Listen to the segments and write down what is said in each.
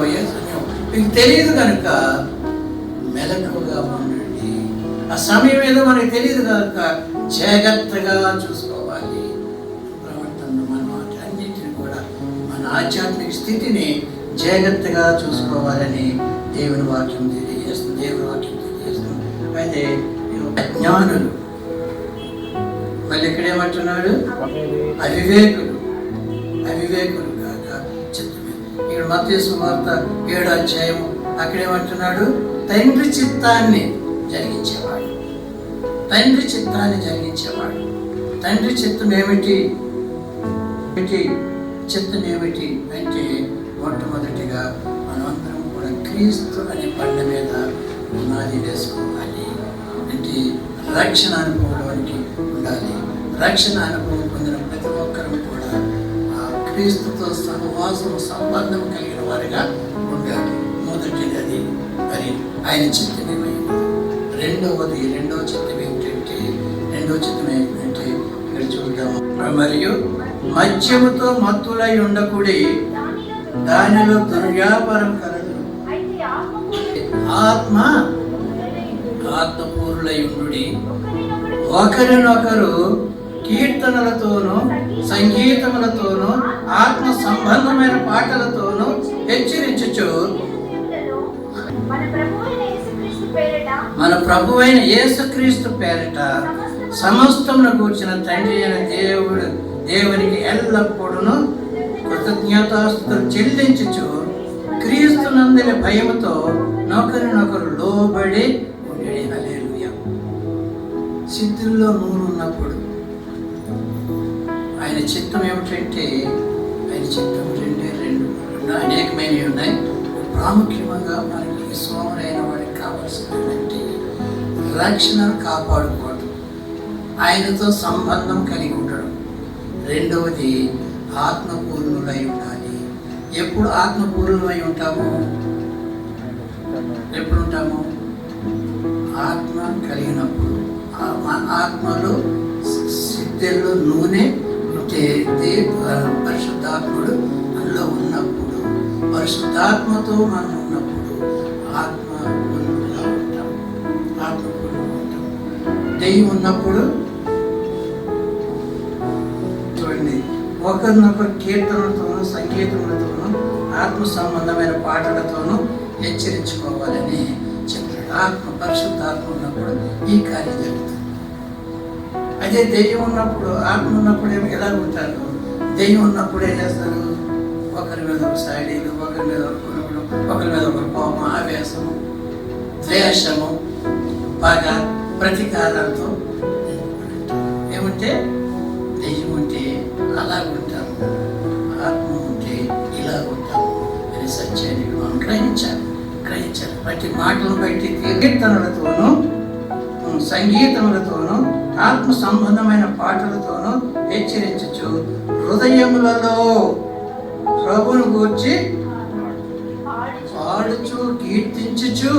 రాబోయే సమయం మీకు తెలియదు కనుక మెలకువగా ఉండండి. ఆ సమయం ఏదో మనకి తెలియదు కనుక జాగ్రత్తగా చూసుకోవాలి. ప్రవర్తన మన వాటన్నిటిని కూడా మన ఆధ్యాత్మిక స్థితిని జాగ్రత్తగా చూసుకోవాలని దేవుని వాక్యం తెలియజేస్తుంది. అయితే అజ్ఞానులు, మళ్ళీ ఇక్కడేమంటున్నాడు, అవివేకులు కాక చిత్తమే. ఇక్కడ మత్తయి సువార్త 7వ అధ్యాయము అక్కడేమంటున్నాడు, తండ్రి చిత్తాన్ని జరిగించేవాడు. తండ్రి చిత్తం ఏమిటి అంటే మొట్టమొదటిగా మనమందరం కూడా క్రీస్తు అనే బండ మీద పునాది వేసుకోవాలి. అంటే రక్షణ అనుభవంలోనికి ఉండాలి. రక్షణ అనుభవం పొందిన ప్రతి ఒక్కరూ కూడా ఆ క్రీస్తుతో సంబంధం కలిగిన వారిగా ఉండాలి. మొదటిది అది. మరి ఆయన చిత్తం ఏమైంది? రెండవ చిత్తం ఏమిటంటే ఇక్కడ చూద్దాము. మరియు మద్యముతో మత్తులై ఉండకుడి, దానిలో దుర్వ్యాపారం కలదు. ఆత్మపూర్ణులై ఉండుడి, ఒకరినొకరు కీర్తనలతోనూ సంగీతములతోనూ ఆత్మ సంబంధమైన పాటలతోనూ హెచ్చరించుచు మన ప్రభువైన యేసుక్రీస్తు పేరిట సమస్తమును కూర్చిన తండ్రి అయిన దేవునికి ఎల్లప్పుడూ కృతజ్ఞతాస్తుతులు చెల్లించుచు క్రీస్తునందలి భయముతో నొకరినొకరు లోబడి ఉండేది. హల్లెలూయా. సిద్ధుల్లో నూనె ఉన్నప్పుడు ఆయన చిత్తం ఏమిటంటే, రెండు అనేకమైనవి ఉన్నాయి. ప్రాముఖ్యంగా మనకి సోమరైన వాడికి కావాల్సిందంటే రక్షణను కాపాడుకోవడం, ఆయనతో సంబంధం కలిగి ఉండడం. రెండవది ఆత్మపూర్ణులై ఉండాలి. ఎప్పుడు ఆత్మపూర్ణులై ఉంటాము? ఆత్మ కలిగినప్పుడు. ఆత్మలో సిద్ధుల్లో నూనె ఉంటే పరిశుద్ధాత్ముడు మనలో ఉన్నప్పుడు, పరిశుద్ధాత్మతో మనం ఉన్నప్పుడు ఆత్మపూర్ణులుగా ఉంటాం. దెయ్యం ఉన్నప్పుడు చూడండి, ఒకరినొకరు కీర్తనలతోనూ సంగీతములతోనూ ఆత్మ సంబంధమైన పాటలతోనూ హెచ్చరించుకోవాలని చెప్పాడు. పరిశుద్ధాత్మ ఉన్నప్పుడు ఈ కార్యం జరుగుతుంది. అదే దెయ్యం ఉన్నప్పుడు, ఆత్మ ఉన్నప్పుడు ఎలా ఉంటారు? దెయ్యం ఉన్నప్పుడు ఏం చేస్తారు? ఒకరి మీద ఒక సాడీలు, ఒకరి మీద ఒక పురుగులు, ఒకరి మీద ఒక కోపం, ఆవేశము, ద్వేషము, పగ, ప్రతీకారాలతో ఏమంటే దెయ్యం ఉంటే అలా ఉంటాము, ఆత్మ ఉంటే ఇలా ఉంటాము అనే సత్యాన్ని మనం గ్రహించాలి. ప్రతి మాటలను బట్టి కీర్తనలతోనూ సంగీతములతోనూ ఆత్మ సంబంధమైన పాటలతోనూ హెచ్చరించుచు హృదయములలో ప్రభువును గూర్చి పాడుచు కీర్తించుచు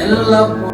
ఎల్లప్పుడూ